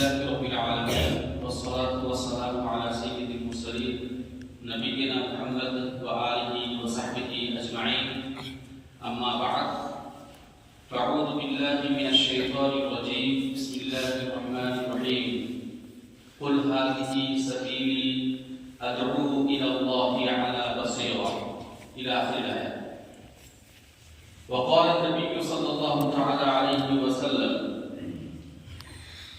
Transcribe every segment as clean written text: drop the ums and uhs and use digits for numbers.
لله رب العالمين والصلاة والسلام على سيد المرسلين نبينا محمد وآله وصحبه أجمعين أما بعد فأعوذ بالله من الشيطان الرجيم بسم الله الرحمن الرحيم قل هذه سبيلي أدعو إلى الله على بصيرة إلى آخر الآية. وقال النبي صلى الله تعالى عليه وسلم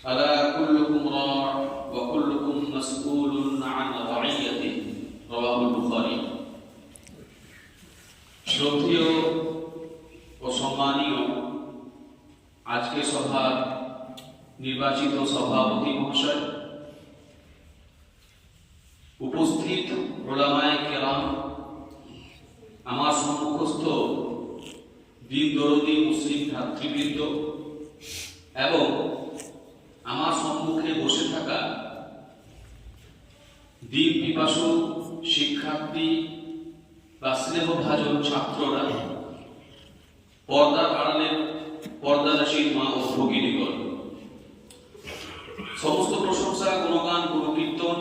ألا كلكم راع وكلكم مسؤول عن رعيته رواه البخاري. শ্রদ্ধেয় ও সম্মানীয় আজকে সভার নির্বাচিত সভাপতি মহাশয়, উপস্থিত উলামায়ে কেরাম, আমার সম্মুখস্থ দিন দরদি মুসলিম ভ্রাতৃবৃন্দ এবং আমার সম্মুখে বসে থাকা দিন পিপাসু শিক্ষার্থী বা স্নেহভাজন ছাত্ররা, পর্দার আড়ালের পর্দারাশির মা ও ভগিনীগণ, সমস্ত প্রশংসা, গুণগান, গুণকীর্তন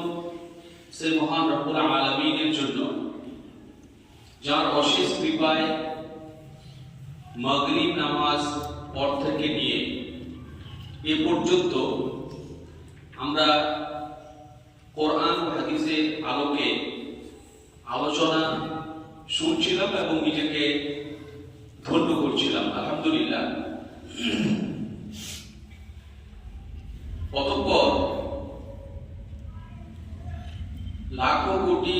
সে মহান রব্বুল আলামিনের জন্য, যার অশেষ কৃপায় মাগরিব নামাজ পর থেকে নিয়ে এ পর্যন্ত আমরা কোরআন ও হাদিসের আলোকে আলোচনা শুনছিলাম এবং নিজেকে ধন্য করছিলাম। আলহামদুলিল্লাহ। অতঃপর লাখো কোটি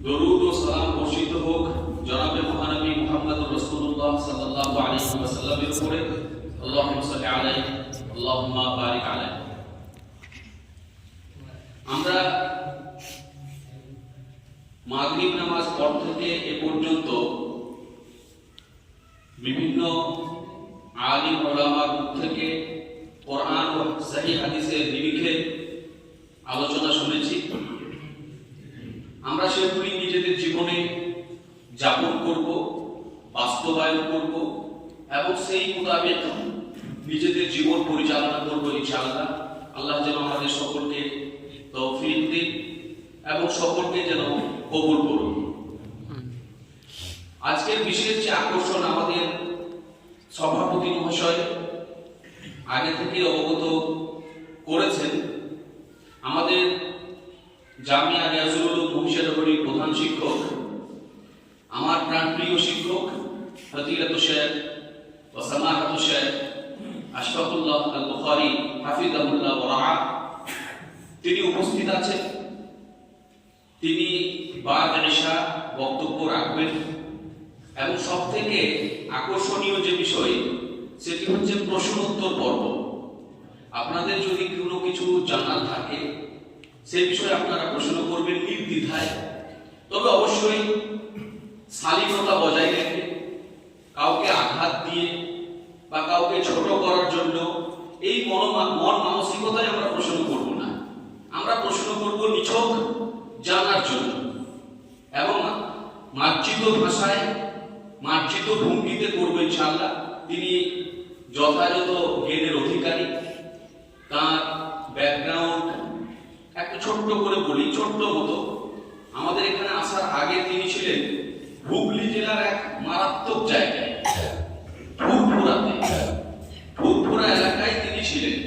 দরুদ ও সালাম বর্ষিত হোক জনাবে মহানবী মুহাম্মদুর রাসূলুল্লাহ সাল্লাল্লাহু আলাইহি ওয়াসাল্লামের উপরে। আল্লাহুম্মা সাল্লি আলাইহি আল্লাহুম্মা বারিক আলাইহি। আমরা মাগরিব নামাজ পর থেকে এ পর্যন্ত বিভিন্ন আলিম ওলামার মুখ থেকে কোরআন ও সহিহ হাদিসের নিরিখে আলোচনা শুনেছি। আমরা সেগুলি নিজেদের জীবনে যাপন করব, বাস্তবায়ন করব এবং সেই মোতাবেক নিজেদের জীবন পরিচালনা করব ইনশাআল্লাহ। আল্লাহ যেন আমাদের সকলকে তৌফিক দিন এবং সকলকে যেন কবুল করুন। আজকের বিশেষ যে আকর্ষণ, আমাদের সভাপতি মহাশয় আগে থেকে অবগত করেছেন, আমাদের জামিয়া রিয়াজুল উলুম মহিষাদড়ির প্রধান শিক্ষক, আমার প্রাণপ্রিয় শিক্ষক ফজিলাতুল শেখ ওয়া সামাহাতুল শেখ আশফাকুল্লাহ আল বুখারী হাফিজাহুল্লাহ ওয়া রাআ, তিনি উপস্থিত আছেন। তিনি বাদ ইশা বক্তব্য রাখবেন এবং সবথেকে আকর্ষণীয় যে বিষয় সেটি হচ্ছে প্রশ্নোত্তর পর্ব। আপনাদের যদি কোনো কিছু জানার থাকে সে বিষয়ে আপনারা প্রশ্ন করবেন নির্দ্বিধায়, তবে অবশ্যই শালীনতা বজায় রেখে, কাউকে আঘাত দিয়ে বা কাউকে ছোট করার জন্য এই মন মানসিকতায় আমরা প্রশ্ন করব না। আমরা প্রশ্ন করব নিছক জানার জন্য এবং মার্জিত ভাষায় মার্জিত ভঙ্গিতে করব ইনশাআল্লাহ। তিনি যথাযথ জ্ঞানের অধিকারী। তার ব্যাকগ্রাউন্ড একটা ছোট্ট করে বলি, ছোট্ট মতো। আমাদের এখানে আসার আগে তিনি ছিলেন হুগলি জেলার এক মারাত্মক জায়গায়, ফুরফুরা এলাকায় তিনি ছিলেন।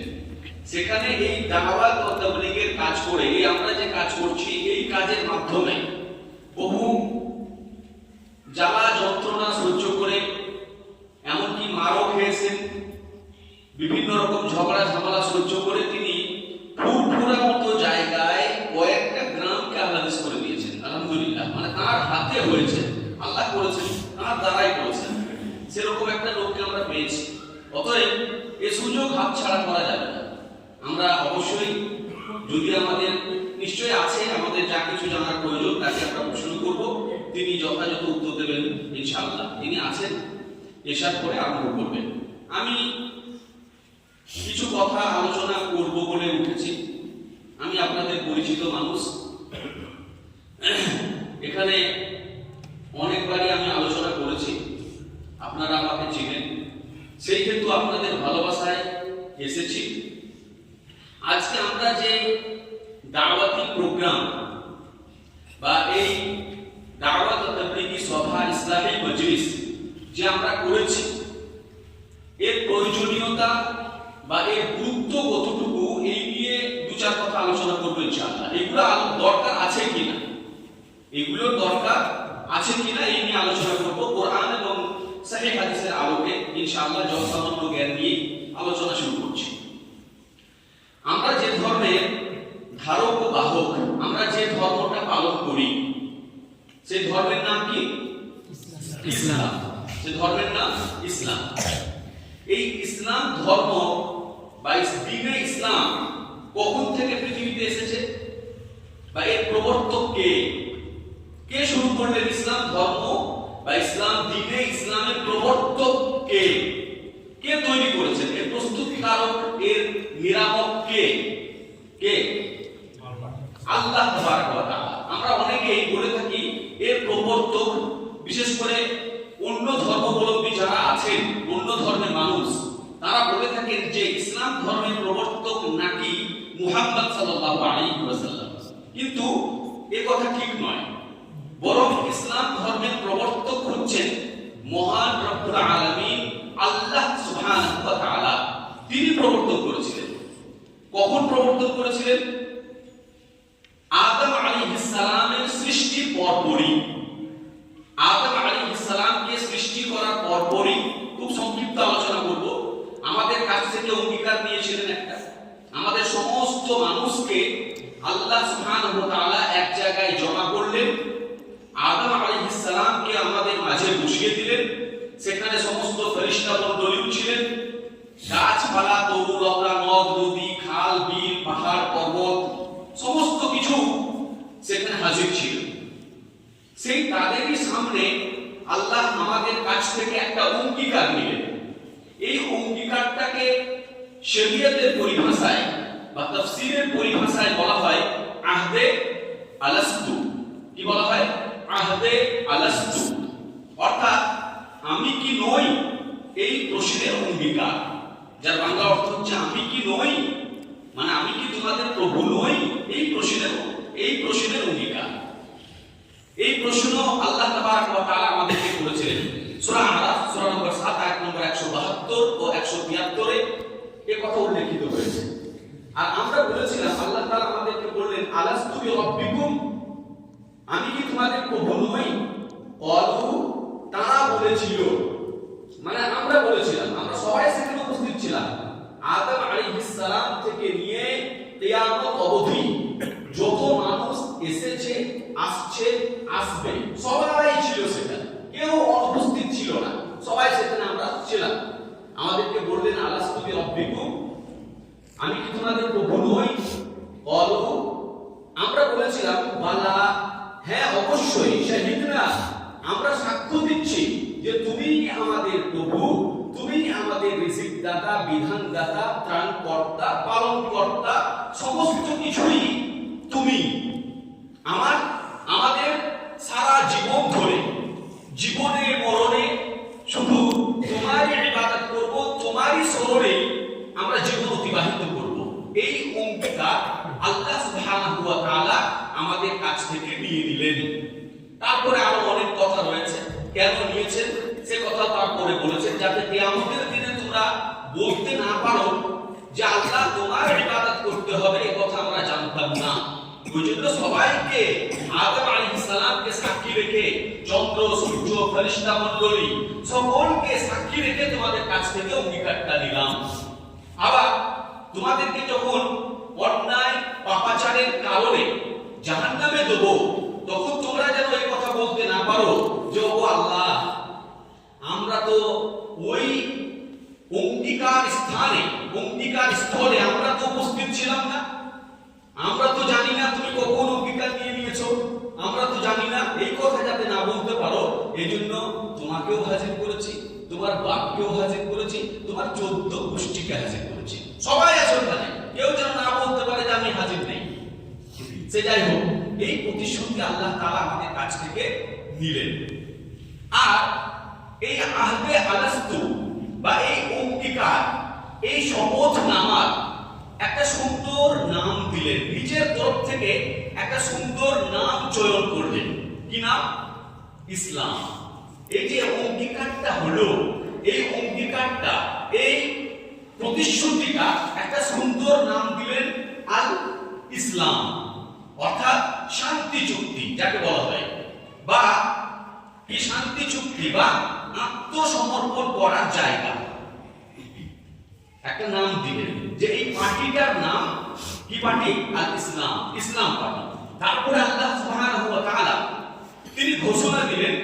সেখানে এই দাওয়াত ও তাবলীগের কাজ করে, এই আমরা যে কাজ করছি, এই কাজের মাধ্যমে বহু জ্বালা যন্ত্রণা সহ্য করে, এমনকি মারও খেয়েছেন, বিভিন্ন রকম ঝগড়া ঝামেলা সহ্য করে তিনি ফুরফুরা মতো জায়গায় কয়েকটা গ্রামকে আহ্লাদিস করে দিয়েছেন। আলহামদুলিল্লাহ। মানে তার হাতে হয়েছে, আল্লাহ করেছেন, তার দ্বারাই করেছেন। সেরকম একটা লোককে আমরা পেয়েছি। অতএব এ সুযোগ হাতছাড়া করা যাবে না। আমরা অবশ্যই, যদি আমাদের নিশ্চয়ই আছে, আমাদের যা কিছু জানার প্রয়োজন তাকে আমরা প্রশ্ন করব, তিনি যথাযথ উত্তর দেবেন ইনশাআল্লাহ। তিনি আছেন, এশার পরে আরম্ভ করবেন। আমি কিছু কথা আলোচনা করব বলে উঠেছি। আমি আপনাদের পরিচিত মানুষ, এখানে অনেকবারই আমি আলোচনা করেছি, আপনারা আমাকে চিনেন। সেই হেতু আপনাদের ভালোবাসায় এসেছি। আজকে আমরা যে দাওয়াতি প্রোগ্রাম বা এই দাওয়াত ও তাবলীগী সভা ইসলামী মজলিস যে আমরা করেছি, এর প্রয়োজনীয়তা বা এর গুরুত্ব কতটুকু এই নিয়ে দু চার কথা আলোচনা করবো ইনশাআল্লাহ। এগুলো দরকার আছে কিনা, এগুলোর দরকার আছে কিনা এই নিয়ে আলোচনা করবো কোরআন এবং সহিহ হাদিসের আলোকে ইনশাআল্লাহ। যথাসামান্য জ্ঞান নিয়ে আলোচনা শুরু করছি। আমরা যে ধর্মের ধারক ও বাহক, আমরা যে ধর্মটা পালন করি, সেই ধর্মের নাম কি? ইসলাম। সে ধর্মের নাম ইসলাম। এই ইসলাম ধর্ম বা দ্বীনে ইসলাম কখন থেকে পৃথিবীতে এসেছে বা এর প্রবর্তক কে? কে শুরু করলেন ইসলাম ধর্ম বা ইসলাম দ্বীনে ইসলামের প্রবর্তক কে? কে তৈরি করেছেন? এর প্রস্তুতকারক, এর নিরামক কে? কে? আল্লাহ তাবারক ওয়া তাআলা। আমরা অনেকেই বলে থাকি এর প্রবর্তক, বিশেষ করে অন্য ধর্মাবলম্বী যারা আছেন, অন্য ধর্মের মানুষ, তারা বলে থাকেন যে ইসলাম ধর্মের প্রবর্তক নাকি মুহাম্মদ সাল্লাল্লাহু আলাইহি ওয়াসাল্লাম। কিন্তু এ কথা ঠিক নয়, বরং ইসলাম ধর্মের প্রবর্তক হচ্ছেন মহান রব্বুল আলামিন আল্লাহ সুবহানাহু ওয়া তাআলা। তিনি প্রবর্তন করেছিলেন। কখন প্রবর্তন করেছিলেন? আদম আলাইহিস সালামের সৃষ্টির পরপরই। আদম আলাইহিস সালামকে সৃষ্টি করার পরপরই, খুব সংক্ষিপ্ত আলোচনা করব। আমাদের কাছ থেকে অঙ্গীকার নিয়েছিলেন একটা, আমাদের সমস্ত মানুষকে আল্লাহ সুবহানাহু ওয়া তাআলা এক জায়গায় জমা করলেন। আদম আলাইহিস সালামকে আমাদের মাঝে বসিয়ে দিলেন। সেখানে সমস্ত ফেরেশতা মণ্ডলীও ছিলেন, গাছপালা, তরুলতা, নদ নদী, খাল বিল, পাহাড় পর্বত, সমস্ত কিছু সেখানে হাজির ছিল। সেই তাদেরই সামনে আল্লাহ আমাদের কাছ থেকে একটা অঙ্গীকার নিলেন। এই অঙ্গীকারটাকে শরীয়তের পরিভাষায় বা তাফসীরের পরিভাষায় বলা হয় আহদে আলাস্তু। কি বলা হয়? আহদে আলাস্তু, অর্থাৎ আমি কি নই, এই প্রশ্নের অঙ্গীকার। যার বাংলা অর্থ হচ্ছে আমি কি নই, মানে আমি কি তোমাদের প্রভু নই, এই প্রশ্নের অঙ্গীকার। এই প্রশ্ন আল্লাহ তাবারক ওয়া তাআলা আমাদেরকে করেছিলেন সূরা আরাফ সূরা নম্বর 7 আয়াত নম্বর 172 ও 173 এ এই কথা উল্লেখিত হয়েছে। আর আমরা বলেছিলাম, আল্লাহ তাআলা আমাদেরকে বললেন আলাস্তু বিরাব্বিকুম, আমি কি তোমাদের প্রভু নই? ক্বালু, তারা বলেছিল, মানে আমরা বলেছিলাম, আমরা সবাই সেখানে উপস্থিত ছিলাম। আদম আলাইহিস সালাম থেকে নিয়ে কিয়ামত অবধি যত মানুষ এসেছে, আসছে, আসবে, সবাই ছিল সেখানে, কেউ অনুপস্থিত ছিল না, সবাই সেখানে আমরা ছিলাম। আমাদেরকে বললেন আলাস্তু বিরাব্বিকুম, আমি কি তোমাদের প্রভু নই? ক্বালু, আমরা বলেছিলাম বালা, হ্যাঁ অবশ্যই, শাহিদনা, আমরা সাক্ষ্য দিচ্ছি যে তুমি আমাদের প্রভু, তুমি আমাদের রিজিক দাতা, বিধান দাতা, ত্রাণকর্তা, পালনকর্তা, সমস্ত কিছুই তুমি। আমাদের সারা জীবন ধরে, জীবনে মরণে শুধু তোমারই ইবাদত করব, তোমারই স্মরণে আমরা জীবন অতিবাহিত করব। এই অঙ্গীকার আল্লাহ সুবহানাহু ওয়া তাআলা আমাদের কাছ থেকে নিয়ে নিলেন। তারপরে আরো অনেক কথা রয়েছে, কেন নিয়েছেন সে কথা তারপরে বলেছেন, যাতে কিয়ামতের দিনে তোমরা বলতে না পারো যে আল্লাহ তোমার ইবাদত করতে হবে, এই কথা আমরা জানতাম না। ওই জন্য সবাইকে, আদম আলাইহিস সালামকে সাক্ষী রেখে, চন্দ্র সূর্য ফেরেশতা মণ্ডলী সকলকে সাক্ষী রেখে তোমাদের কাছ থেকে অঙ্গীকারটা নিলাম। আবার তোমাদেরকে যখন অন্যায় পাপাচারের কারণে জাহান্নামে দেব, তখন তোমরা যেন এই কথা বলতে না পারো যে ও আল্লাহ, আমরা তো ওই অঙ্গীকার স্থানে, অঙ্গীকার স্থলে আমরা তো উপস্থিত ছিলাম না, আমরা তো জানি না তুমি কখন অঙ্গীকার নিয়ে নিয়েছো, আমরা তো জানি না। এই কথা যাতে না বলতে পারো, এজন্য তোমাকেও হাজির করেছি, তোমার বাপকেও হাজির করেছি, তোমার 14 গোষ্ঠীকে হাজির করেছি, সবাই আছো এখানে, কেউ যেন না বলতে পারে যে আমি হাজির নেই। সে যাই হোক, এই প্রতিশ্রুতি আল্লাহ তাআলা আমাদের কাছ থেকে নিলেন। আর এই আহদে আলাস্তু বা এই অঙ্গীকার এই সহজ নামার একটা সুন্দর নাম দিলেন, নিজের তরফ থেকে একটা সুন্দর নাম চয়ন করলেন। কি নাম? ইসলাম। এই যে অঙ্গীকারটা হলো, এই অঙ্গীকারটা, এই প্রতিশ্রুতিটা, একটা সুন্দর নাম দিলেন আল ইসলাম, অর্থাৎ শান্তি চুক্তি যাকে বলা হয়, বা এই শান্তি চুক্তি বা আত্মসমর্পণ করার জায়গা। একটা নাম দিলেন যে এই পার্টিটার নাম কি পার্টি? আল ইসলাম, ইসলাম পার্টি। তারপরে আল্লাহ সুবহানাহু ওয়া তাআলা তিনি ঘোষণা দিলেন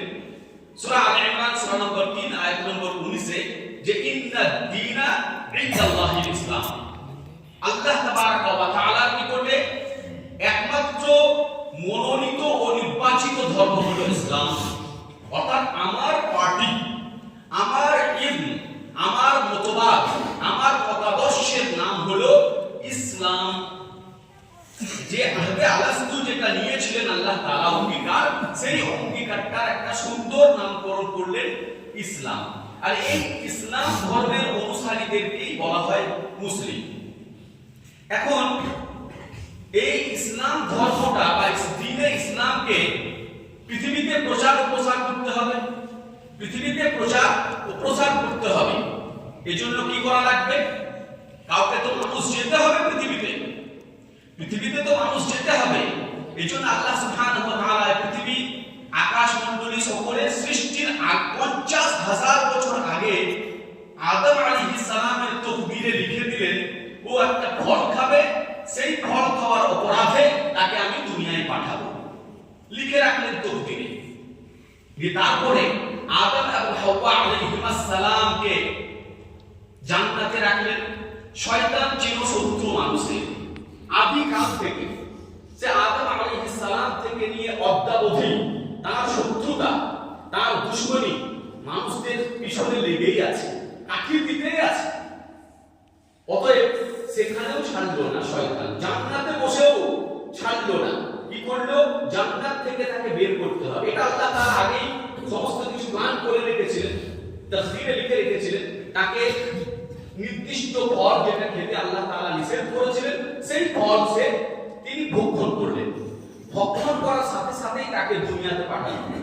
সূরা আলে ইমরান সূরা নম্বর 3 আয়াত নম্বর 19 এ যে ইন্নাদ দীনা ইনদাল্লাহিল ইসলাম। আল্লাহ তাবারাক ওয়া তাআলা কি করবে? একমাত্র মনোনীত ও নির্বাচিত ধর্ম হলো ইসলাম। অর্থাৎ আমার পার্টি, আমার ইলম, আমার মতবাদ, আমার মতাদর্শের নাম হলো ইসলাম। যে আহদে আলাস্তু যেটা নিয়েছিলেন আল্লাহ তাআলা অঙ্গীকার, সেই অঙ্গীকারটার একটা সুন্দর নামকরণ করলেন ইসলাম। আর এই ইসলাম ধর্মের অনুসারীদেরকেই বলা হয় মুসলিম। এখন এই ইসলাম ধর্মটা বা দ্বীনে ইসলামকে পৃথিবীতে প্রচার ও প্রসার করতে হবে, পৃথিবীতে প্রচার ও প্রসার করতে হবে। এজন্য কি করা লাগবে? কাউকে তো মানুষ যেতে হবে পৃথিবীতে, পৃথিবীতে তো মানুষ যেতে হবে। এজন্য আল্লাহ সুবহানাহু ওয়া তাআলা পৃথিবী, আকাশমণ্ডলী সকলের সৃষ্টির 50,000 বছর আগে আদম আলাইহিস সালামের তকদীরে লিখে দিলেন ও একটা ফল খাবে, সেই ফল খাওয়ার অপরাধে তাকে আমি দুনিয়ায় পাঠাবো, লিখে রাখলেন তকদীরে। তারপরে আদম এবং হাওয়া আলাইহিস সালামকে জান্নাতে রাখলেন। শয়তান ছিল শত্রু মানুষের আদিকাল থেকে, সে আদম আলাইহিস সালাম থেকে নিয়ে অদ্যাবধি তার শত্রুতা, তার দুশমনী মানুষদের পিছনে লেগেই আছে, আখির দিতেই আছে। অতএব সেখানেও ছাড়লো না শয়তান, জান্নাতে বসেও ছাড়লো না। কি করলো? জান্নাত থেকে তাকে বের করতে হবে। এটা আল্লাহ তাআলা আগেই সমস্ত কিছু প্ল্যান করে রেখেছিলেন, তাফসীরে লিখে রেখেছিলেন। তাকে নির্দিষ্ট ফল যেটা খেতে আল্লাহ তাআলা নিষেধ করেছিলেন, সেই ফল সে তিনি ভক্ষণ করলেন। ভক্ষণ করার সাথে সাথেই তাকে দুনিয়াতে পাঠানো হলো।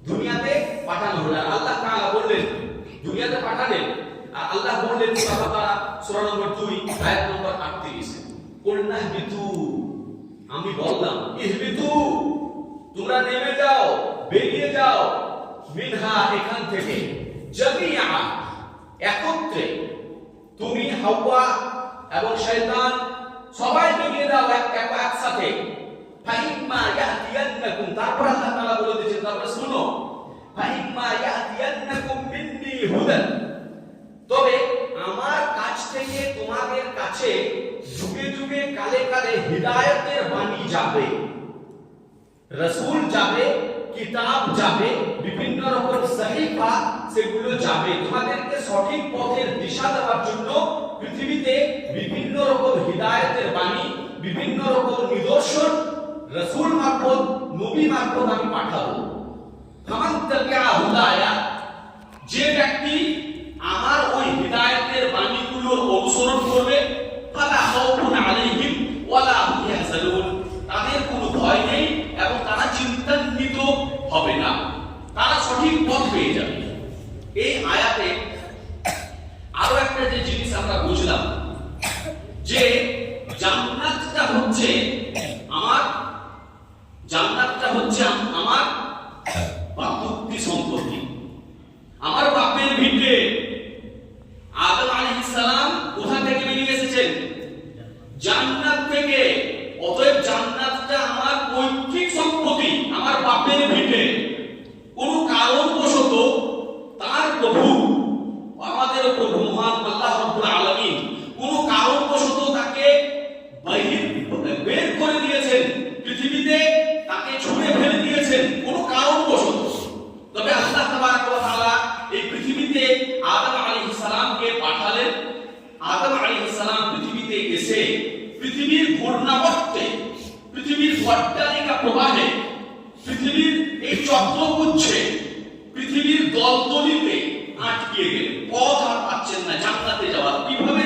দুনিয়াতে পাঠানো হলো। আল্লাহ তাআলা বললেন, দুনিয়াতে পাঠালেন। আর আল্লাহ বললেন সূরা নম্বর 2 আয়াত নম্বর 38, কুলনা বিতু, আমি বললাম ইহবিতু, তোমরা নেমে যাও, বেরিয়ে যাও, মিনহা, এখান থেকে, জামিআ, একত্রে, তুমি, হাওয়া এবং শয়তান সবাই বেরিয়ে দাও একসাথে। ফাইম্মা ইয়াতিয়ান্নাকুম, তারপর আল্লাহ তাআলা বলে দিয়েছেন, তারপরে শুনো, ফাইম্মা ইয়াতিয়ান্নাকুম মিন্নি হুদান, তবে আমার কাছ থেকে তোমাদের কাছে যুগে যুগে কালে কালে হিদায়াতের বাণী যাবে, রাসূল যাবে, কিতাব যাবে, বিভিন্ন রকম সহিফা সেগুলো যাবে, তোমাদেরকে সঠিক পথের দিশা দেওয়ার জন্য পৃথিবীতে বিভিন্ন রকম হিদায়াতের বাণী, বিভিন্ন রকম নিদর্শন রাসূল মারফত, নবী মারফত আমি পাঠাবো। ফামান তাবিআ হুদায়া, যে ব্যক্তি আমার ওই হিদায়াতের বাণীগুলোর অনুসরণ করবে, ফালা খাউফুন আলাইহিম ওয়ালা হুম ইয়াহজানুন, তাদের কোনো ভয় নেই এবং তারা চিন্তান্বিত হবে না, তারা সঠিক পথ পেয়ে যাবে। এই আয়াতে আরো একটা যে জিনিস আমরা বুঝলাম, যে জান্নাতটা হচ্ছে আমার, জান্নাতটা হচ্ছে আমার বাপত্তি সম্পত্তি, আমার বাপের ভিটে। আদম আলাইহিস সালাম কোথা থেকে বেরিয়ে এসেছেন? জান্নাত থেকে। অতএব জান্নাতটা আমার পৈতৃক সম্পত্তি, আমার বাপের ভিটে। কোন কারণবশত তার প্রভু, আমাদের প্রভু মহান আল্লাহ রাব্বুল আলামিন কোন কারণবশত তাকে বের করে দিয়েছেন পৃথিবীতে, তাকে ছুঁড়ে ফেলে দিয়েছেন কোন কারণবশত। তবে আল্লাহ তাবারক ওয়া তাআলা এই পৃথিবীতে আদম আলাইহিস সালামকে পাঠালেন। আদম আলাইহিস সালাম পৃথিবীতে এসে পৃথিবীর ঘূর্ণাবর্তে, পৃথিবীর অট্টালিকা প্রবাহে, পৃথিবীর এই চক্রগুচ্ছে, পৃথিবীর দলদলিতে আটকে গেলেন, পথ আর পাচ্ছেন না জান্নাতে যাওয়ার। কিভাবে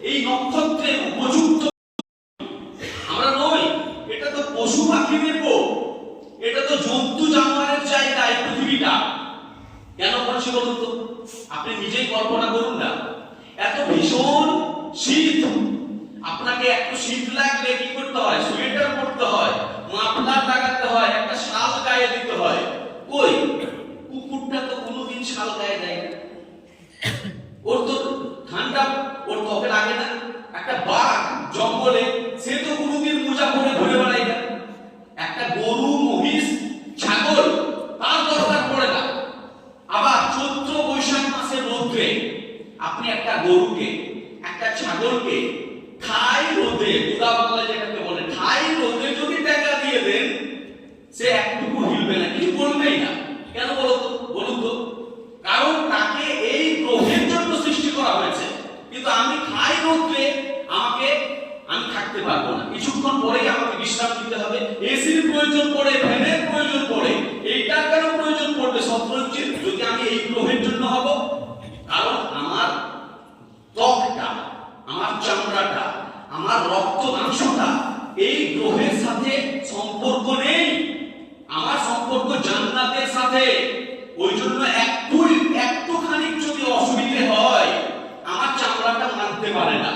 এই নক্ষত্রের উপযুক্ত আমরা নই। এটা তো পশু পাখিদের গো, এটা তো জন্তু জানোয়ারের জায়গা এই পৃথিবীটা। কেন বলছি বলুন তো? আপনি নিজেই কল্পনা করুন না, এত ভীষণ শীত, আপনাকে একটু শীত লাগলে কি করতে হয়? সোয়েটার পরতে হয়, মাফলার লাগাতে হয়, একটা শাল গায়ে দিতে হয়। কই কুকুরটা তো কোনোদিন শাল গায়ে দেয় না, ওর তো ঠান্ডা ওর ত্বকে লাগে না। একটা বাঘ জঙ্গলে, সে তো কোনোদিন মোজা পরে ঘুরে বেড়ায় না। একটা গরু, মহিষ, ছাগল তার দরকার পড়ে না। আবার চৈত্র বৈশাখ মাসের রোদ্রে আপনি একটা গরুকে, একটা ছাগলকে ঠাই রোদে, পুরা বাংলায় যেটাকে বলে ঠাই রোদে যদি টেকা দিয়ে দেন, সে একটুকু হিলবে না, কিছু বলবেই না। কেন বলুন তো? কারণ তাকে এই গ্রহের জন্য সৃষ্টি করা হয়েছে। কিন্তু আমি ঠাই রোদে আমি থাকতে পারবো না, কিছুক্ষণ পরেই আমাকে বিশ্রাম নিতে হবে। এসির প্রয়োজন পড়ে, ফ্যানের প্রয়োজন পড়ে, এইটার কেন প্রয়োজন পড়বে? সত্যজিৎ, যদি আমি এই গ্রহের জন্য হব, কারণ আমার ত্বকটা, আমার চামড়াটা, আমার রক্ত মাংসটা এই গ্রহের সাথে সম্পর্ক নেই। আমার সম্পর্ক জান্নাতের সাথে। ওই জন্য একটুখানি যদি অসুবিধে হয়, আমার চামড়াটা মানতে পারে না,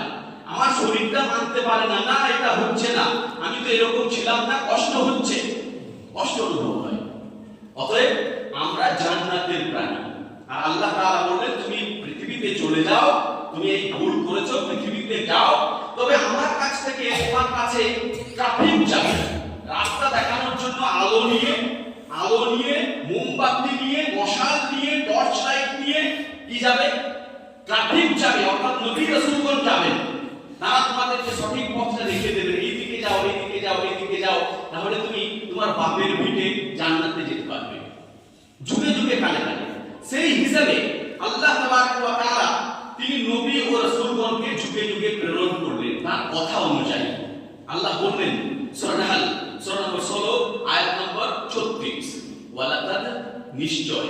আমার শরীরটা মানতে পারে না, না এটা হচ্ছে না, আমি তো এরকম ছিলাম না, কষ্ট হচ্ছে, কষ্ট অনুভব হয়। অতএব আমরা জান্নাতের প্রাণী। আর আল্লাহ তাআলা বললেন, তুমি পৃথিবীতে চলে যাও, তুমি এই ভুল করেছো, পৃথিবীতে যাও, তবে আমার কাছ থেকে তোমার কাছে ট্রাফিক যাবে, রাস্তা দেখানোর জন্য আলো নিয়ে মোমবাতি নিয়ে, মশাল নিয়ে, টর্চ লাইট নিয়ে কি যাবে? ট্রাফিক যাবে, অর্থাৎ নবী রাসূলগণ যাবেন। তারা তোমাদেরকে সঠিক পথটা দেখিয়ে দেবেন, এইদিকে যাও, এইদিকে যাও, এইদিকে যাও, তাহলে তুমি তোমার বাপের ভিটে জান্নাতে যেতে পারবে যুগে যুগে, কালে কালে। সেই হিসাবে আল্লাহ তাবারক ওয়া তাআলা তিনি নবী ও রাসূলগণকে যুগে যুগে প্রেরণ করলেন তার কথা অনুযায়ী। আল্লাহ বললেন সূরা নাহল সূরা নম্বর 16 আয়াত নম্বর 36, ওয়ালাকাদ নিশ্চয়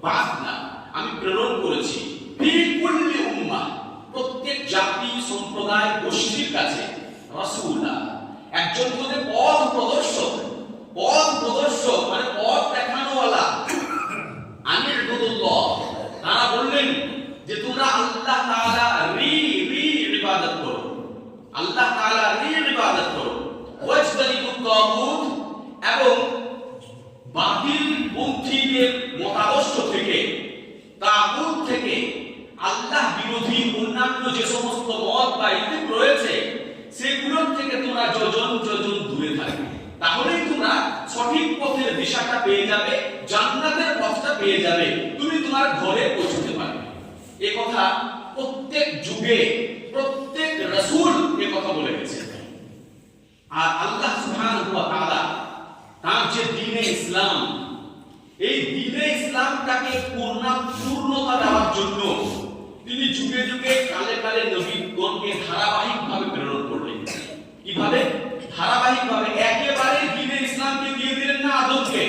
বাসনা আমি প্রেরণ করেছি ফি কুল্লি উম্মাহ প্রত্যেক জাতি, সম্প্রদায়, গোষ্ঠীর কাছে রাসূলা একজন করে পথ প্রদর্শক মানে পথ দেখানোওয়ালা। আনি'বুদুল্লাহ, তারা বললেন যে তোমরা আল্লাহ তাআলা ইবাদত করো, আল্লাহ তাআলা ইবাদত করো, ওয়াজতানিবুত তাগুত, এবং বাতিল পন্থীদের মতাদর্শ থেকে, তাগুত থেকে, আল্লাহ বিরোধী অন্যান্য যে সমস্ত মত বা ইতিক রয়েছে সেগুলোর থেকে তোমরা যোজন যোজন দূরে থাকবে। তাহলেই তোমরা সঠিক পথের দিশাটা পেয়ে যাবে, জান্নাতের পথটা পেয়ে যাবে, তুমি তোমার ঘরে পৌঁছতে পারবে। এই কথা প্রত্যেক যুগে প্রত্যেক রাসূল এই কথা বলে গেছে। আর আল্লাহ সুবহানাহু ওয়া তাআলা তার যে দ্বীনে ইসলাম, এই দ্বীনে ইসলামটাকে পূর্ণতা দেওয়ার জন্য তিনি যুগে যুগে, কালে কালে নবীগণকে ধারাবাহিকভাবে প্রেরণ করলেন। কিভাবে? ধারাবাহিকভাবে। একেবারে দ্বীনে ইসলামকে দিয়ে দিলেন না আদমকে।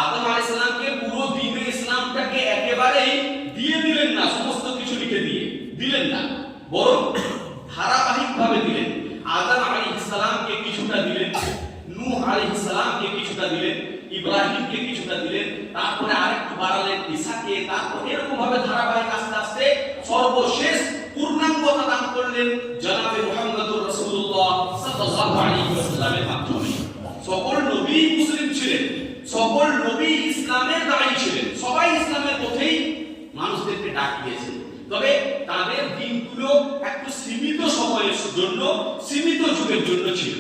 আদম আলাইহিস সালামকে পুরো দ্বীনে ইসলামটাকে একেবারেই দিয়ে দিলেন না, সমস্ত কিছু লিখে দিয়ে দিলেন না, বরং ধারাবাহিকভাবে দিলেন। আদম আলাইহিস সালামকে কিছুটা দিলেন, নূহ আলাইহিস সালামকে কিছুটা দিলেন, ইব্রাহিমকে কিছুটা দিলেন, তারপরে আরেকটু বাড়ালেন ঈসাকে, তারপর এরকম ভাবে ধারাবাহিক আস্তে আস্তে সর্বশেষ পূর্ণাঙ্গতা দান করলেন জনাবে মুহাম্মদুর রাসূলুল্লাহ সাল্লাল্লাহু আলাইহি ওয়াসাল্লামের মাধ্যমে। সকল নবী মুসলিম ছিলেন, সকল নবী ইসলামের দায়ী ছিলেন, সবাই ইসলামের পথেই মানুষদেরকে ডাক দিয়েছেন। তবে তাদের দিনগুলো একটু সীমিত সময়ের জন্য, সীমিত যুগের জন্য ছিল,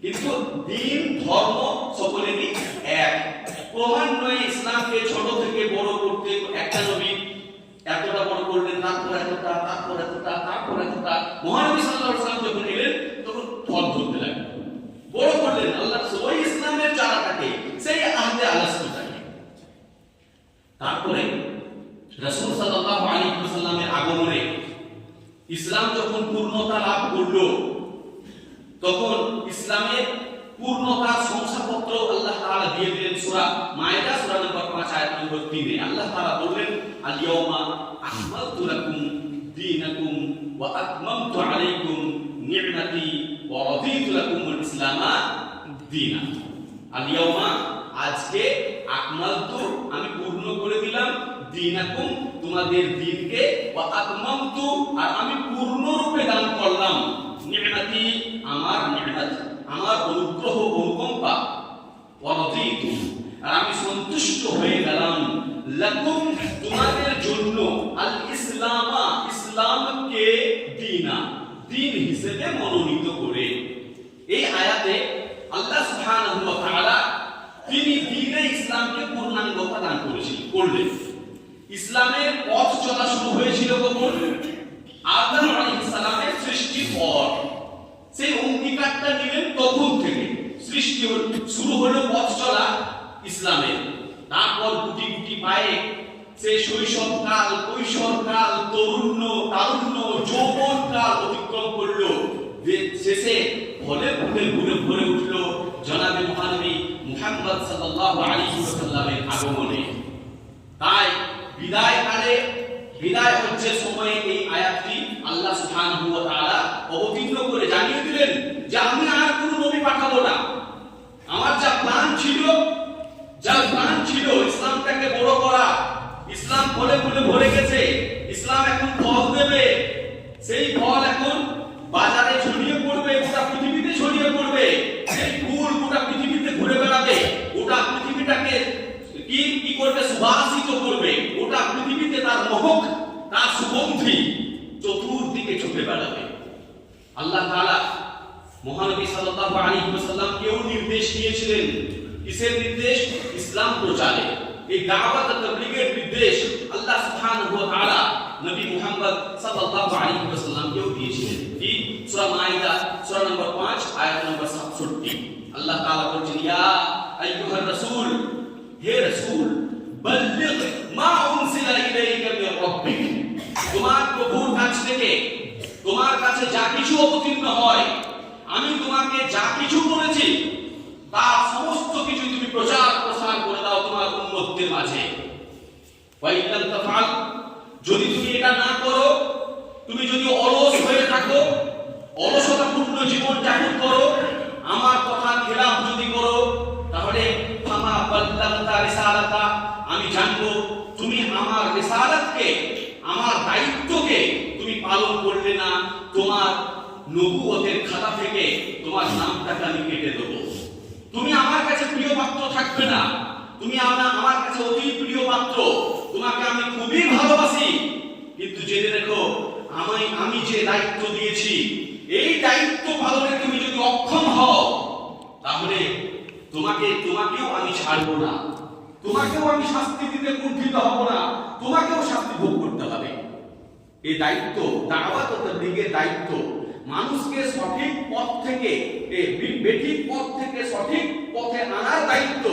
কিন্তু দিন ধর্ম সকলেরই এক। ক্রমান্বয়ে ইসলামকে ছোট থেকে বড় করতে একটা নবী এতটা বড় করলেন, তারপর এতটা, তারপর এতটা, তারপর এতটা। মহানবী সাল্লাল্লাহু আলাইহি ওয়াসাল্লাম যখন এলেন তখন ফল ধরতে লাগলেন, বড় করলেন আল্লাহ ওই ইসলামের চারাটাকে, সেই আহদে আলাস্তুটাকে। তারপরে রাসূল সাল্লাল্লাহু আলাইহি ওয়াসাল্লামের আগমনে ইসলাম যখন পূর্ণতা লাভ করলো, তখন ইসলামের পূর্ণতার শংসাপত্র আল্লাহ তাআলা দিয়ে দিলেন সূরা মায়েদা সূরা নম্বর 5 আয়াত নম্বর 3 এ। আল্লাহ তাআলা বললেন, আল ইয়াউমা আকমালতু লাকুম দীনাকুম ওয়া আতমামতু আলাইকুম নি'মাতি ওয়া রাদিতু লাকুমুল ইসলামা দীনা। আল ইয়াউমা আজকে আকমালতু আমি পূর্ণ করে দিলাম দীনাকুম তোমাদের দ্বীনকে ওয়া আতমামতু আর আমি পূর্ণ রূপে দান করলাম নি'মাতি আমার নি'মাত আমার অনুগ্রহ অনুকম্পা ওয়া রাদিতু আর আমি সন্তুষ্ট হয়ে গেলাম লাকুম তোমাদের জন্য আল ইসলামা ইসলামকে দীনা দ্বীন হিসেবে মনোনীত করে। এই আয়াতে আল্লাহ সুবহানাহু ওয়া তাআলা তিনি দ্বীনে ইসলামকে পূর্ণাঙ্গতা দান করলেন। ইসলামের পথ চলা শুরু হয়েছিল কখন? আদম আলাইহিস সালামের সৃষ্টির পর। সেই অঙ্গীকারটা নিলেন তখন থেকে সৃষ্টি শুরু হলো পথ চলা ইসলামের। তারপর গুটি গুটি পায়ে সে শৈশবকাল, কৈশোরকাল, তারুণ্য, যৌবনকাল অতিক্রম করলো। শেষে ফলে ফুলে ভরে উঠলো জনাবে মহানবী মুহাম্মদ সাল্লাল্লাহু আলাইহি ওয়াসাল্লামের আগমনে। তাই বিদায় হচ্ছে সময়ে এই আয়াতটি আল্লাহ সুবহানাহু ওয়া তাআলা অবতীর্ণ করে জানিয়ে দিলেন যে আমি আর কোনো নবী পাঠাবো না। আমার যা প্ল্যান ছিল ইসলামটাকে বড় করা, ইসলাম ফলে ফুলে ভরে গেছে, ইসলাম এখন ফল দেবে, সেই ফল এখন বাজারে ছড়িয়ে পড়বে, গোটা পৃথিবীতে ছড়িয়ে পড়বে, সেই ফুল গোটা পৃথিবীতে ঘুরে বেড়াবে, গোটা পৃথিবীটাকে কি করবে? সুবাসিত করবে, গোটা পৃথিবীতে তার মহক, তার সুগন্ধি চতুর্দিকে ছুটে বেড়াবে। আল্লাহ তাআলা মহানবী সাল্লাল্লাহু আলাইহি ওয়াসাল্লামকেও নির্দেশ দিয়েছিলেন। কিসের নির্দেশ? ইসলাম প্রচারে। এই দাওয়াত তাবলীগের নির্দেশ আল্লাহ সুবহানাহু ওয়া তাআলা নবী মুহাম্মদ সাল্লাল্লাহু আলাইহি ওয়াসাল্লামকেও দিয়েছিলেন। কি? সূরা মাইদা সূরা নম্বর 5 আয়াত নম্বর 67। আল্লাহ তাআলা বলেছেন, ইয়া আইয়ুহার রাসূল, হে রাসূল, বাল্লিগ মা উনজিলা ইলাইকা মির রাব্বিক, তোমার প্রভুর কাছ থেকে তোমার কাছে যা কিছু অবতীর্ণ হয়, আমি তোমাকে যা কিছু বলেছি তার সমস্ত কিছু তুমি প্রচার প্রসার করে দাও তোমার উম্মতদের মাঝে। ওয়া ইল্লাম তাফআল, যদি তুমি এটা না করো, তুমি যদি অলস হয়ে থাকো, অলসতাপূর্ণ জীবন যাপন করো, আমার কথা খেলাফ যদি করো, তাহলে ফামা বাল্লাগতা রিসালাতা, আমি জানবো তুমি আমার রিসালাতকে, আমার দায়িত্বকে তুমি পালন করলে না, তোমার নবুয়তের খাতা থেকে তোমার নামটাকে আমি কেটে দেব। তুমি আমার কাছে প্রিয় পাত্র থাকবে না, তুমি আমার কাছে অতি প্রিয় পাত্র, তোমাকে আমি খুবই ভালোবাসি, কিন্তু জেনে রেখো আমি যে দায়িত্ব দিয়েছি এই দায়িত্ব পালনে তুমি যদি অক্ষম হও, তাহলে তোমাকেও আমি ছাড়বো না, তোমাকেও আমি শাস্তি দিতে কুণ্ঠিত হব না, তোমাকেও শাস্তি ভোগ করতে হবে। এই দায়িত্ব, দাওয়াত ও তাবলীগের দায়িত্ব, মানুষকে সঠিক পথ থেকে বেঠিক পথ থেকে সঠিক পথে আনার দায়িত্ব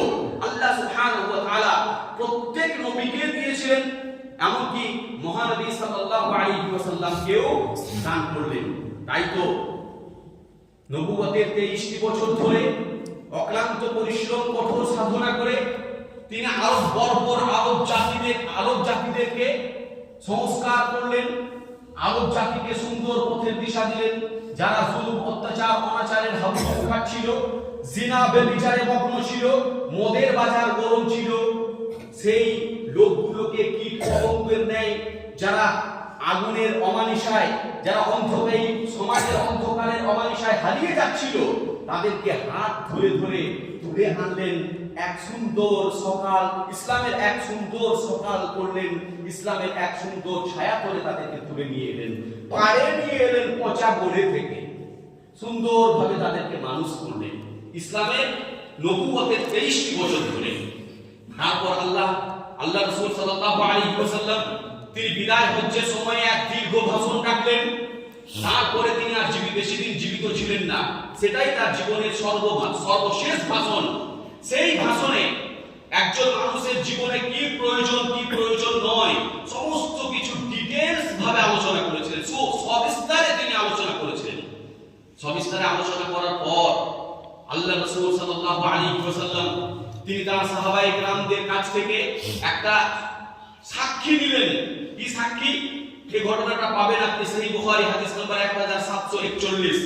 আল্লাহ সুবহানাহু ওয়া তাআলা প্রত্যেক নবীকে দিয়েছেন, এমনকি মহানবী সাল্লাল্লাহু আলাইহি ওয়াসাল্লামকেও দান করলেন। তাই তো নবুয়তের 23টি বছর ধরে অক্লান্ত পরিশ্রম, কঠোর সাধনা করে তিনি আরব জাতিদেরকে সংস্কার করলেন, আরব জাতিকে সুন্দর পথের দিশা দিলেন। যারা জুলুম, অত্যাচার, অনাচারের হাবুডুবু খাচ্ছিল, জিনা ব্যভিচারে মগ্ন ছিল, মদের বাজার গরম ছিল, সেই লোকগুলোকে কীট পতঙ্গের ন্যায় যারা আগুনের অমানিসায়, যারা অন্ধকারী সমাজের অন্ধকারের অমানিসায় হারিয়ে যাচ্ছিল, তাদেরকে হাত ধরে ধরে তুলে আনলেন। এক সুন্দর সকাল, ইসলামের এক সুন্দর সকাল করলেন, ইসলামের এক সুন্দর ছায়া করে তাদেরকে তুলে নিয়ে এলেন, পারে নিয়ে এলেন পচা গড়ে থেকে, সুন্দরভাবে তাদেরকে মানুষ করলেন ইসলামের নবুয়তের 23টি বছর ধরে। তারপর আল্লাহ রাসূল সাল্লাল্লাহু আলাইহি ওয়াসাল্লাম তিনি বিদায় হজ্জের সময় এক দীর্ঘ ভাষণ রাখলেন। তারপরে তিনি আর বেশি দিন জীবিত ছিলেন না, সেটাই তার জীবনের সর্বশেষ ভাষণ। সেই ভাষণে একজন মানুষের জীবনে কি প্রয়োজন নয়, সমস্ত কিছু ডিটেইলস ভাবে আলোচনা করেছিলেন, সবিস্তারে তিনি আলোচনা করেছিলেন। সবিস্তারে আলোচনা করার পর আল্লাহ রাসূল সাল্লাল্লাহু আলাইহি ওয়াসাল্লাম তিনি তার সাহাবায়ে কেরামদের কাছ থেকে একটা সাক্ষী নিলেন। কি সাক্ষী? এই ঘটনাটা পাবেন আপনি সহিহ বুখারী হাদিস নাম্বার 1741।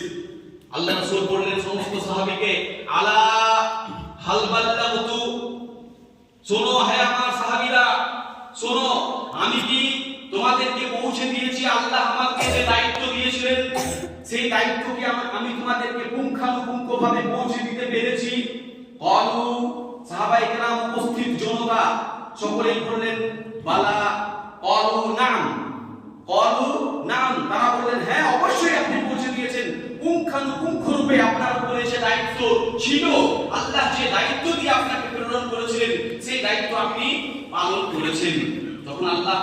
আল্লাহ রাসূল বললেন সমস্ত সাহাবীকে, আলা হাল বাল্লাগতু, শোনো হে আমার সাহাবীরা, শোনো আমি কি তোমাদেরকে পৌঁছে দিয়েছি? আল্লাহ আমাকে যে দায়িত্ব দিয়েছিলেন সেই দায়িত্ব কি আমি তোমাদেরকে পুঙ্খানুপুঙ্খভাবে পৌঁছে দিতে পেরেছি? ক্বালু, সাহাবায়ে কেরাম উপস্থিত জনতা সকলেই বললেন বালা। ক্বালু নাম, ক্বালু নাম, তারা বললেন হ্যাঁ অবশ্যই আপনি পৌঁছে দিয়েছেন। পুঙ্খানুপুঙ্খ রূপে আপনার উপরে যে দায়িত্ব ছিল, আল্লাহ যে দায়িত্ব দিয়ে আপনাকে প্রেরণ করেছিলেন সেই দায়িত্ব আপনি পালন করেছেন। তখন আল্লাহ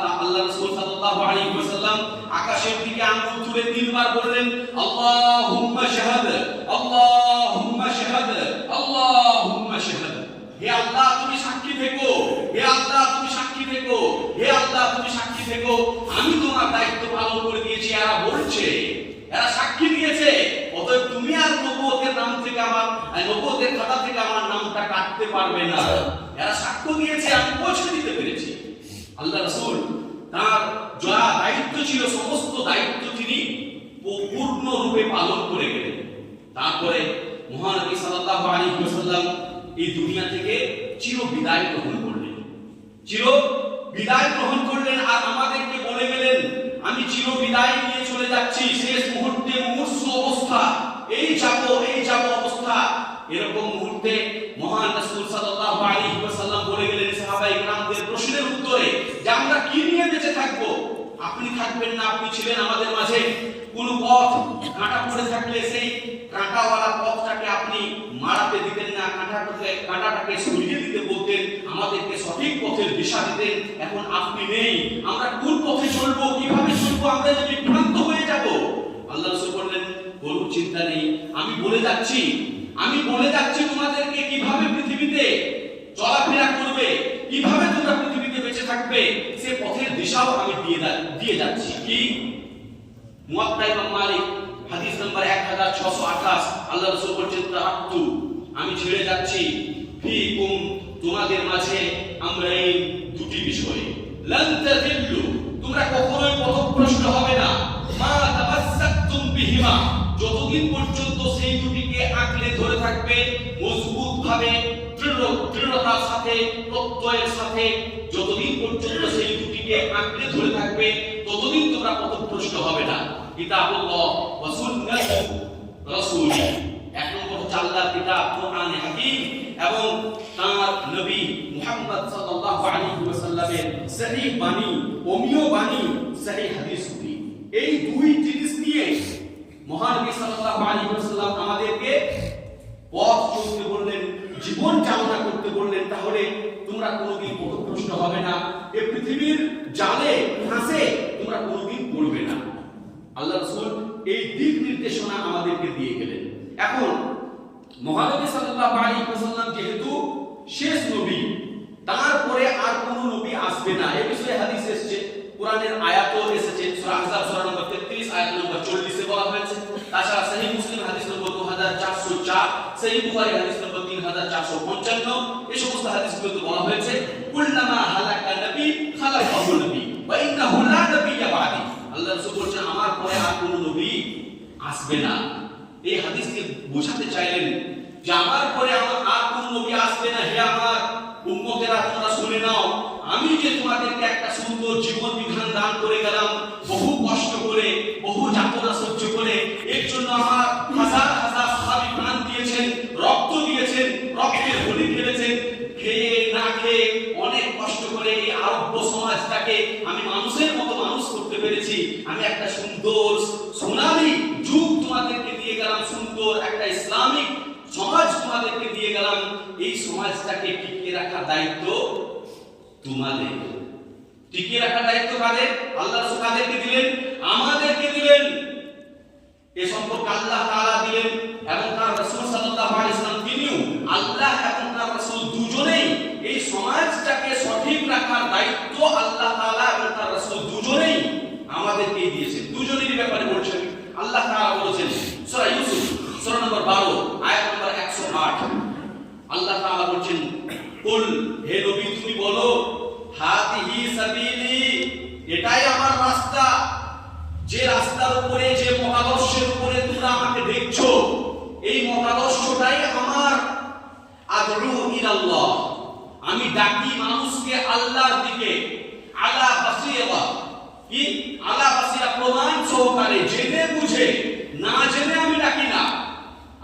রাসূল সাল্লাল্লাহু আলাইহি ওয়াসাল্লাম আকাশের দিকে আঙ্গুল তুলে তিনবার বললেন আল্লাহুম্মা শাহাদ, আল্লাহুম্মা শাহাদ, আল্লাহুম্মা শাহাদ। হে আল্লাহ তুমি সাক্ষী থেকো, হে আল্লাহ তুমি সাক্ষী থেকো, হে আল্লাহ তুমি সাক্ষী থেকো, আমি তোমার দায়িত্ব পালন করে দিয়েছি। এরা বলছে, এরা সাক্ষী দিয়েছে, অতএব তুমি আর নবুয়তের নাম থেকে আমার নবুয়তের খাতা থেকে আমার নামটা কাটতে পারবে না। এরা সাক্ষ্য দিয়েছে, আমি পৌঁছে দিতে পেরেছি। আল্লাহ রাসূল তার যা দায়িত্ব ছিল সমস্ত দায়িত্ব তিনি পূর্ণ রূপে পালন করে গেলেন। তারপরে মহানবী সাল্লাল্লাহু আলাইহি ওয়াসাল্লাম এই দুনিয়া থেকে চির বিদায় গ্রহণ করলেন, চির বিদায় গ্রহণ করলেন। আর আমাদেরকে বলে গেলেন আমি চির বিদায় নিয়ে চলে যাচ্ছি, শেষ মুহূর্তে মুমূর্ষু অবস্থা, এই যাব অবস্থা। এরকম মুহূর্তে মহান রাসূল সাল্লাল্লাহু আলাইহি ওয়াসাল্লাম বলে গেলেন সাহাবায়ে কেরামদের প্রশ্নের উত্তরে যে আমরা কি নিয়ে বেঁচে থাকব? আপনি থাকবেন না, আপনি ছিলেন আমাদের মাঝে। কোন পথ কাঁটা পড়ে থাকলে সেই কাঁটাওয়ালা পথটাকে আপনি মারাতে দিতেন না, কাঁটাটাকে সরিয়ে দিতে বলতেন, আমাদেরকে সঠিক পথের দিশা দিতেন। এখন আপনি নেই, আমরা কোন পথে চলবো, কিভাবে চলবো, আমরা যে বিভ্রান্ত হয়ে যাব। আল্লাহ রাসূল বললেন কোনো চিন্তা নেই, আমি বলে যাচ্ছি তোমাদেরকে কিভাবে পৃথিবীতে চলাফেরা করবে, কিভাবে তোমরা পৃথিবীতে বেঁচে থাকবে, সে পথের দিশাও আমি দিয়ে যাচ্ছি। কি? মুয়াত্তা ইমাম মালিক হাদিস নাম্বার 1628। আল্লাহ রাসূল বলেন তারাক্তু, আমি ছেড়ে যাচ্ছি, ফিকুম, তোমাদের মাঝে, আমরাইন, দুটি বিষয়, লান তাযিল্লু, তোমরা কখনোই পথভ্রষ্ট হবে না, মা তামাসসাকতুম বিহিমা, যতদিন পর্যন্ত সেই দুটিকে আঁকড়ে ধরে থাকবে মজবুত ভাবে, দৃঢ়তার সাথে, প্রত্যয়ের সাথে, যতদিন পর্যন্ত সেই দুটিকে আঁকড়ে ধরে থাকবে ততদিন তোমরা পথভ্রষ্ট হবে না। কিতাবুল্লাহ ওয়া সুন্নাতু রাসূলি, এক নম্বর হচ্ছে আল্লাহর কিতাব কোরআনে হাকিম এবং তার নবী মুহাম্মদ সাল্লাল্লাহু আলাইহি ওয়াসাল্লামের সহিহ বাণী, অমীয় বাণী, সহিহ হাদিসগুলি। এই দুই জিনিস নিয়ে মহানবী সাল্লাল্লাহু আলাইহি ওয়াসাল্লাম আমাদেরকে পথ চলতে বললেন, জীবন চালনা করতে বললেন। তাহলে তোমরা কোনোদিন পথভ্রষ্ট হবে না, এই পৃথিবীর জালে ফাঁসে তোমরা কোনোদিন পড়বে না। আল্লাহ রাসূল এই দিক নির্দেশনা আমাদেরকে দিয়ে গেলেন। এখন মহানবী সাল্লাল্লাহু আলাইহি ওয়াসাল্লাম যেহেতু শেষ নবী, তারপরে আর কোনো নবী আসবে না, এই বিষয়ে হাদিস এসেছে, কোরআনের আয়াতও এসেছে। সূরা আহজাব সূরা নম্বর 33 আয়াত নম্বর 40 এ বলা হয়েছে। তাছাড়া সহিহ মুসলিম হাদিস নম্বর 2404, সহিহ বুখারী হাদিস নম্বর 3455, এই সমস্ত হাদিসগুলোতে বলা হয়েছে কুল্লামা হালাকা নবী খালাফাহু নবী ওয়া ইন্নাহু লা নবিয়্যা বাদি। আল্লাহ রাসূল বলেন আমার পরে আর কোনো নবী আসবে না। এই হাদিসকে বোঝাতে চাইলেন যে আমার পরে আর কোনো নবী আসবে না। হে আমার উম্মতেরা, তোমরা শুনে নাও, আমি যে তোমাদেরকে একটা সুন্দর জীবন বিধান দান করে গেলাম, বহু কষ্ট করে, বহু যাতনা সহ্য করে, এর জন্য আমার হাজার হাজার সাহাবী প্রাণ দিয়েছেন, রক্ত দিয়েছেন, রক্তের বলি ঢেলেছেন, খেয়ে না খেয়ে অনেক কষ্ট করে এই আরব্য সমাজটাকে আমি মানুষের মতো মানুষ করতে পেরেছি। আমি একটা সুন্দর সোনালী যুগ তোমাদেরকে দিয়ে গেলাম, সুন্দর একটা ইসলামিক সমাজ তোমাদেরকে দিয়ে গেলাম। এই সমাজটাকে টিকিয়ে রাখার দায়িত্ব তোমাদের। টিকিয়ে রাখার দায়িত্ব কাদের? আল্লাহ রাসূল কাদেরকে দিলেন? আমাদেরকে দিলেন। এই সম্পর্কে আল্লাহ তাআলা দিলেন এবং তার রাসূল সাল্লাল্লাহু আলাইহি ওয়াসাল্লাম তিনিও, আল্লাহ এবং তার রাসূল দুজনেই এই সমাজটাকে সঠিক রাখার দায়িত্ব আল্লাহ তাআলা এবং তার রাসূল দুজনেই আমাদেরকে দিয়েছেন। দুজনেরই ব্যাপারে বলছেন। আল্লাহ তাআলা বলেছেন সূরা ইউসুফ সূরা নম্বর 12 আয়াত নম্বর 108, আল্লাহ তাআলা বলেন কুল, হে নবী তুমি বলো, হাদিহি সাবিলি, এটাই আমার রাস্তা, যে রাস্তার উপরে, যে মতাদর্শের উপরে তোমরা আমাকে দেখছো, এই মতাদর্শটাই আমার। আদরু ইলাল্লাহ, আমি ডাকি মানুষকে আল্লাহর দিকে। আলা বাসিরা, কি আলা বাসিরা, প্রমাণ সহকারে, জেনে বুঝে, না জেনে আমি ডাকি না।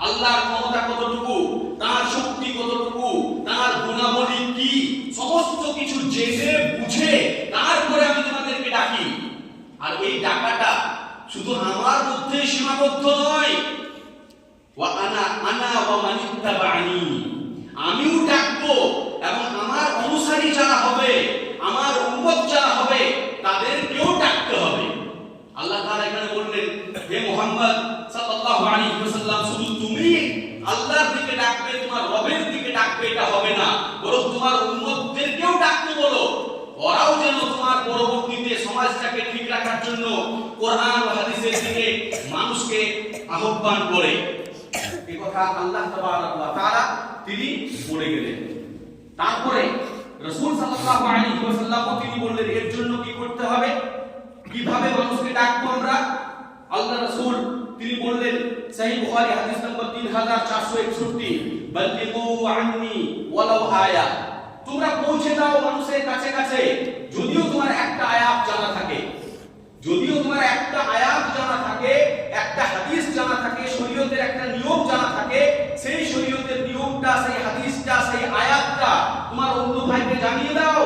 আল্লাহর ক্ষমতা কতটুকু, তার শক্তি কতটুকু, তার গুণাবলী কি, সমস্ত কিছু জেনে বুঝে তারপরে আমি তোমাদেরকে ডাকি। আর এই ডাকাটা শুধু আমার মধ্যে সীমাবদ্ধ নয়। ওয়া আনা ওয়া মান ইত্তাবানি, আমিও ডাকবো এবং আমার অনুসারী যারা হবে, আমার উম্মত যারা হবে, তাদেরকেও ডাকতে হবে। আল্লাহ তাআলা এখানে বললেন, হে মুহাম্মদ সাল্লাল্লাহু আলাইহি ওয়াসাল্লাম, শুধু তুমি আল্লাহর দিকে ডাকবে, তোমার রবের দিকে ডাকবে, এটা হবে না, বরং তোমার উম্মতদেরকেও ডাকতে বলো। ওরাও যেন তোমার পরবর্তীতে সমাজটাকে ঠিক রাখার জন্য কোরআন ও হাদিসের দিকে মানুষকে আহ্বান করে। এই কথা আল্লাহ তাআলা তিনি বলে গেলেন। তারপরে রাসূল সাল্লাল্লাহু আলাইহি ওয়াসাল্লাম তিনি বললেন, এর জন্য কি করতে হবে, কিভাবে মানুষকে ডাকবো আমরা। আল্লাহ রাসূল তিনি বললেন, সহিহ বুখারী হাদিস নম্বর 3461, বাল্লিগু আন্নি ওয়ালাউ আয়া, তোমরা পৌঁছে দাও মানুষের কাছে কাছে, যদিও তোমার একটা আয়াত জানা থাকে, যদিও তোমার একটা আয়াত জানা থাকে, একটা হাদিস জানা থাকে, শরীয়তের একটা নিয়ম জানা থাকে, সেই শরীয়তের নিয়মটা, সেই হাদিসটা, সেই আয়াতটা তোমার অন্য ভাইকে জানিয়ে দাও।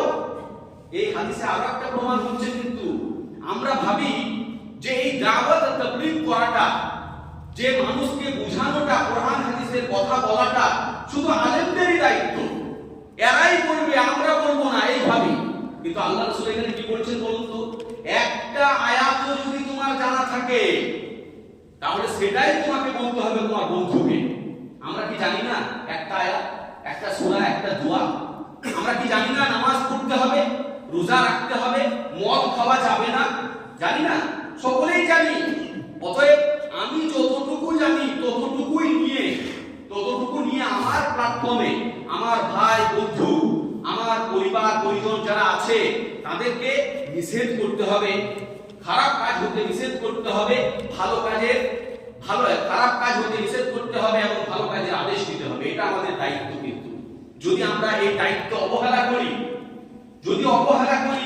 এই হাদিসে আরো একটা প্রমাণ হচ্ছে, কিন্তু আমরা ভাবি যে এই দাওয়াত ও তাবলীগ করাটা, যে মানুষকে বোঝানোটা, কোরআন হাদিসের কথা বলাটা শুধু আলেমদেরই দায়িত্ব, এরাই করবে, আমরা করবো না, এই ভাবি। কিন্তু আল্লাহ রাসূল এখানে কি বলছেন বলুন তো, একটা আয়াত যদি তোমার জানা থাকে, তাহলে সেটাই তোমাকে বলতে হবে তোমার বন্ধুকে। আমরা কি জানি না একটা আয়াত, একটা সূরা, একটা দোয়া? আমরা কি জানি না নামাজ পড়তে হবে, রোজা রাখতে হবে, মদ খাওয়া যাবে না? জানি না? সকলেই জানি। অতএব আমি যতটুকু জানি ততটুকুই নিয়ে আমার প্ল্যাটফর্মে আমার ভাই বন্ধু, আমার পরিবার পরিজন যারা আছে, তাদেরকে নিষেধ করতে হবে, খারাপ কাজ হতে নিষেধ করতে হবে, খারাপ কাজ হতে নিষেধ করতে হবে এবং ভালো কাজের আদেশ দিতে হবে। এটা আমাদের দায়িত্ব। কিন্তু যদি আমরা এই দায়িত্ব অবহেলা করি,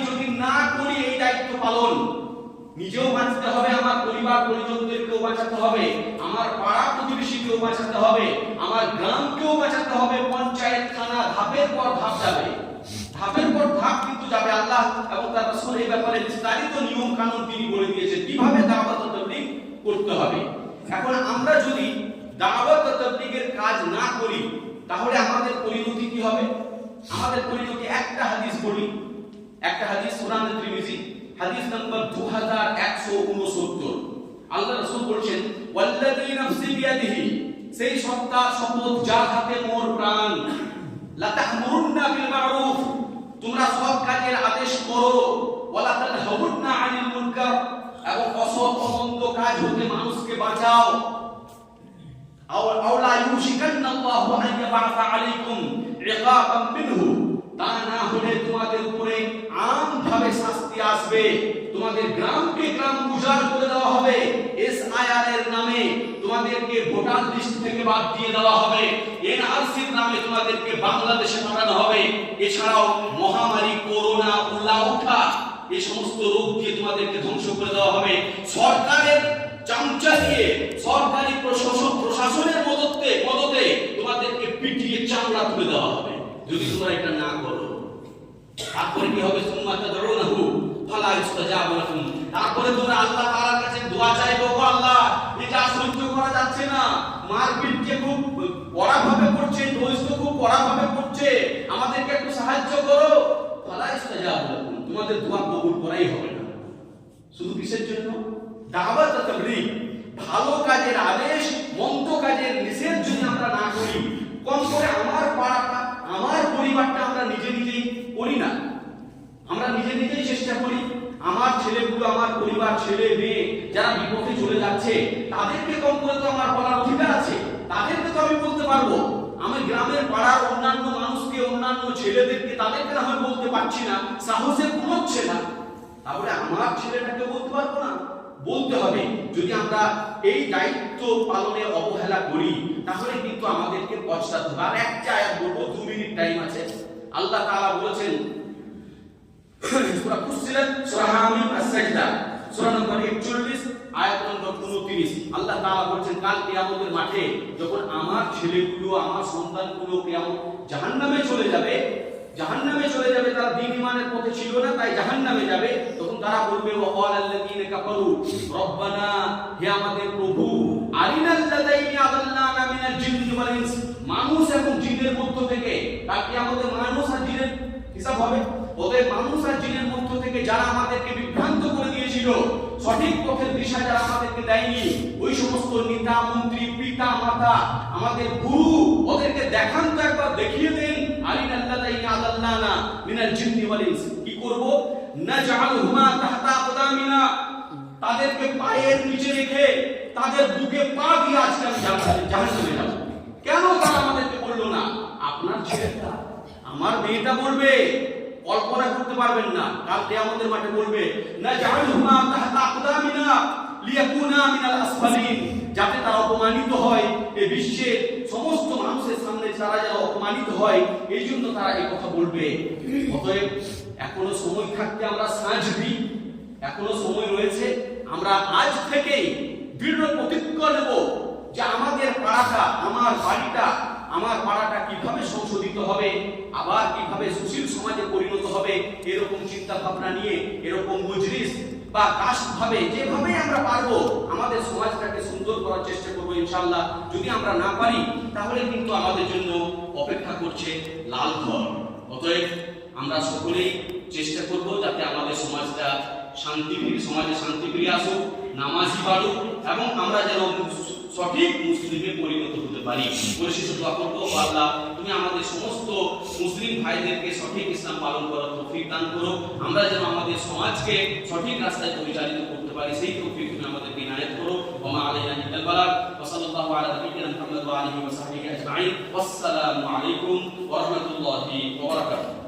যদি না করি এই দায়িত্ব পালন, নিজেও বাঁচতে হবে, আমার পরিবার পরিজনদেরকেও বাঁচাতে হবে, আমার পাড়া প্রতিবেশীকেও বাঁচাতে হবে, আমার গ্রামকেও বাঁচাতে হবে। পঞ্চায়েত থানা ধাপের পর ধাপ যাবে, ধাপের পর ধাপ কিন্তু যাবে। আল্লাহ এবং তার রাসূল এই ব্যাপারে বিস্তারিত নিয়ম কানুন তিনি বলে দিয়েছেন কিভাবে দাওয়াত ও তাবলীগ করতে হবে। এখন আমরা যদি দাওয়াত ও তাবলীগের কাজ না করি, তাহলে আমাদের পরিণতি কি হবে? আমাদের পরিণতি, একটা হাদিস বলি, একটা হাদিস সুনান তিরমিজি হাদিস নাম্বার 2169, আল্লাহ রাসূল বলেছেন, ওয়াল্লাযী নাফসি বিয়াদিহি, সেই সত্তার শপথ যার হাতে মোর প্রাণ, লা তা'মুরুন্না বিল মা'রুফ, তোমরা সৎ কাজের আদেশ করো, ওয়ালা তানহাউন্না আনিল মুনকার, এবং অসৎ অমন্দ কাজ হতে মানুষকে বাঁচাও। আওলা ইউশিকান্নাল্লাহু আন ইয়াবআসা আলাইকুম ইকাবাম মিনহু, তা না হলে তোমাদের উপরে আমভাবে শাস্তি আসবে, তোমাদের গ্রামকে গ্রাম উজাড় করে দেওয়া হবে, এসআইআর এর নামে তোমাদেরকে ভোটার লিস্ট থেকে বাদ দিয়ে দেওয়া হবে, এনআরসির নামে তোমাদেরকে বাংলাদেশে পাঠানো হবে। এছাড়াও মহামারী করোনা, উল্লাউঠা, এই সমস্ত রোগ দিয়ে তোমাদেরকে ধ্বংস করে দেওয়া হবে। সরকারের চামচা দিয়ে, সরকারি প্রশাসনের মদতে তোমাদেরকে পিটিয়ে চামড়া তুলে দেওয়া হবে যদি তোমরা এটা না করো। তারপরে কি হবে? সুম্মা তাদউনাহু ফালা ইস্তাজাবু লাকুম, তারপরে তোমরা আল্লাহ তাআলার কাছে দোয়া চাইবে, ও আল্লাহ, এটা সহ্য করা যাচ্ছে না, মারপিট যে খুব কড়াভাবে করছে, দোষ খুব কড়াভাবে করছে, আমাদেরকে একটু সাহায্য করো। ফালা ইস্তাজাবু লাকুম, তোমাদের দোয়া কবুল করাই হবে না। শুধু কিসের জন্য? দাওয়াত ও তাবলীগ, ভালো কাজের আদেশ, মন্দ কাজের নিষেধ যদি আমরা না করি, কম করে আমার পাড়াটা, আমার পরিবারটা আমরা নিজেই করি না, আমরা নিজেই চেষ্টা করি। আমার ছেলেগুলো, আমার পরিবার, ছেলে মেয়ে যারা বিপথে চলে যাচ্ছে, তাদেরকে কম করে তো আমার বলার অধিকার আছে, তাদেরকে তো আমি বলতে পারবো। আমি গ্রামের পাড়ার অন্যান্য মানুষকে, অন্যান্য ছেলেদেরকে, তাদেরকে আমি বলতে পারছি না, সাহসে কুলোচ্ছে না, তাহলে আমার ছেলেটাকে বলতে পারবো না? বলতে হবে। যদি আমরা এই দায়িত্ব পালনে অবহেলা করি তাহলে কিন্তু আমাদেরকে পশ্চাৎ হবে। আর একটা আয়াত বলবো, 2 মিনিট টাইম আছে। আল্লাহ তাআলা বলেছেন সূরা ফুসসিলাত সূরা হামিম আস-সাজদা সূরা নম্বর 41 আয়াত নম্বর 29 আল্লাহ তাআলা বলেছেন কাল কিয়ামতের মাঠে যখন আমার ছেলেগুলো আমার সন্তানগুলো কিয়ামত জাহান্নামে চলে যাবে, তারা দ্বীন ঈমানের পথে ছিল না তাই জাহান্নামে যাবে, তখন তারা বলবে ওয়াকালাল্লাযীনা কাফারু রব্বানা, হে আমাদের প্রভু, আরিনাল্লাযাইনি আদাল্লানা মিনাল জিন্নি ওয়াল ইনস, মানুষ এবং জিনের মধ্য থেকে, কাল কিয়ামতের মানুষ আর জিনের হিসাব হবে। ওদের মানুষ আর জিনের মধ্য থেকে যারা আমাদেরকে বিভ্রান্ত করে দিয়েছিল, সঠিক পথের দিশা যারা আমাদেরকে দেয়নি, ওই সমস্ত নেতা মন্ত্রী পিতা মাতা আমাদের গুরু, ওদেরকে দেখান তো একবার, দেখিয়ে দেন আরিনাল্লাযীনা আদাল্লানা মিনাল জিন্নি ওয়াল ইনস। কি করব? নাজআলহুমা তাহতা আকদামিনা, তাদেরকে পায়ের নিচে রেখে তাদের বুকে পা দিয়ে আজকে আমি জাহান্নামে যাব। কেন তারা আমাদেরকে বললো না? আপনার ছেলেটা আমার মেয়েটা বলবে, কল্পনা করতে পারবেন না, কাল কিয়ামতের মাঠে বলবে নাজআলহুমা তাহতা আকদামিনা লিয়াকুনা মিনাল আসফালিন, যাতে তারা অপমানিত হয়, এই বিশ্বের সমস্ত মানুষের সামনে তারা যেন অপমানিত হয়, এই জন্য তারা এই কথা বলবে। অতএব এখনো সময় থাকতে আমরা সাঁঝ দিই, এখনো সময় রয়েছে। আমরা আজ থেকেই দৃঢ় প্রতিজ্ঞা নেব যে আমাদের পাড়াটা, আমার পাড়াটা কিভাবে সংশোধিত হবে, আবার কিভাবে সুশীল সমাজে পরিণত হবে, এরকম চিন্তা ভাবনা নিয়ে এরকম মজলিস বা কাস্ট ভাবে যেভাবে আমরা পারবো আমাদের সমাজটাকে সুন্দর করার চেষ্টা করবো ইনশাআল্লাহ। যদি আমরা না পারি তাহলে কিন্তু আমাদের জন্য অপেক্ষা করছে লাল ঘর। অতএব আমরা সকলেই চেষ্টা করব যাতে আমাদের সমাজে শান্তি ফিরে আসুক, নামাজি বাড়ুক এবং আমরা যেন সঠিক মুসলিমে পরিণত হতে পারি। পরিশেষে দোয়া করব, আল্লাহ তুমি আমাদের সমস্ত মুসলিম ভাইদেরকে সঠিক ইসলাম পালন করার তৌফিক দান করো, আমরা যেন আমাদের সমাজকে সঠিক রাস্তায় পরিচালিত করতে পারি, সেই তৌফিক তুমি আমাদেরকে ইনায়েত করো। ওয়া মা আলাইনা ইল্লাল বালাগ। ওয়া সাল্লাল্লাহু আলা নাবিয়িনা মুহাম্মদ ওয়া আলিহি ওয়া সাহবিহি আজমাইন। ওয়াসসালামু আলাইকুম ওয়া রাহমাতুল্লাহি ওয়া বারাকাতুহু।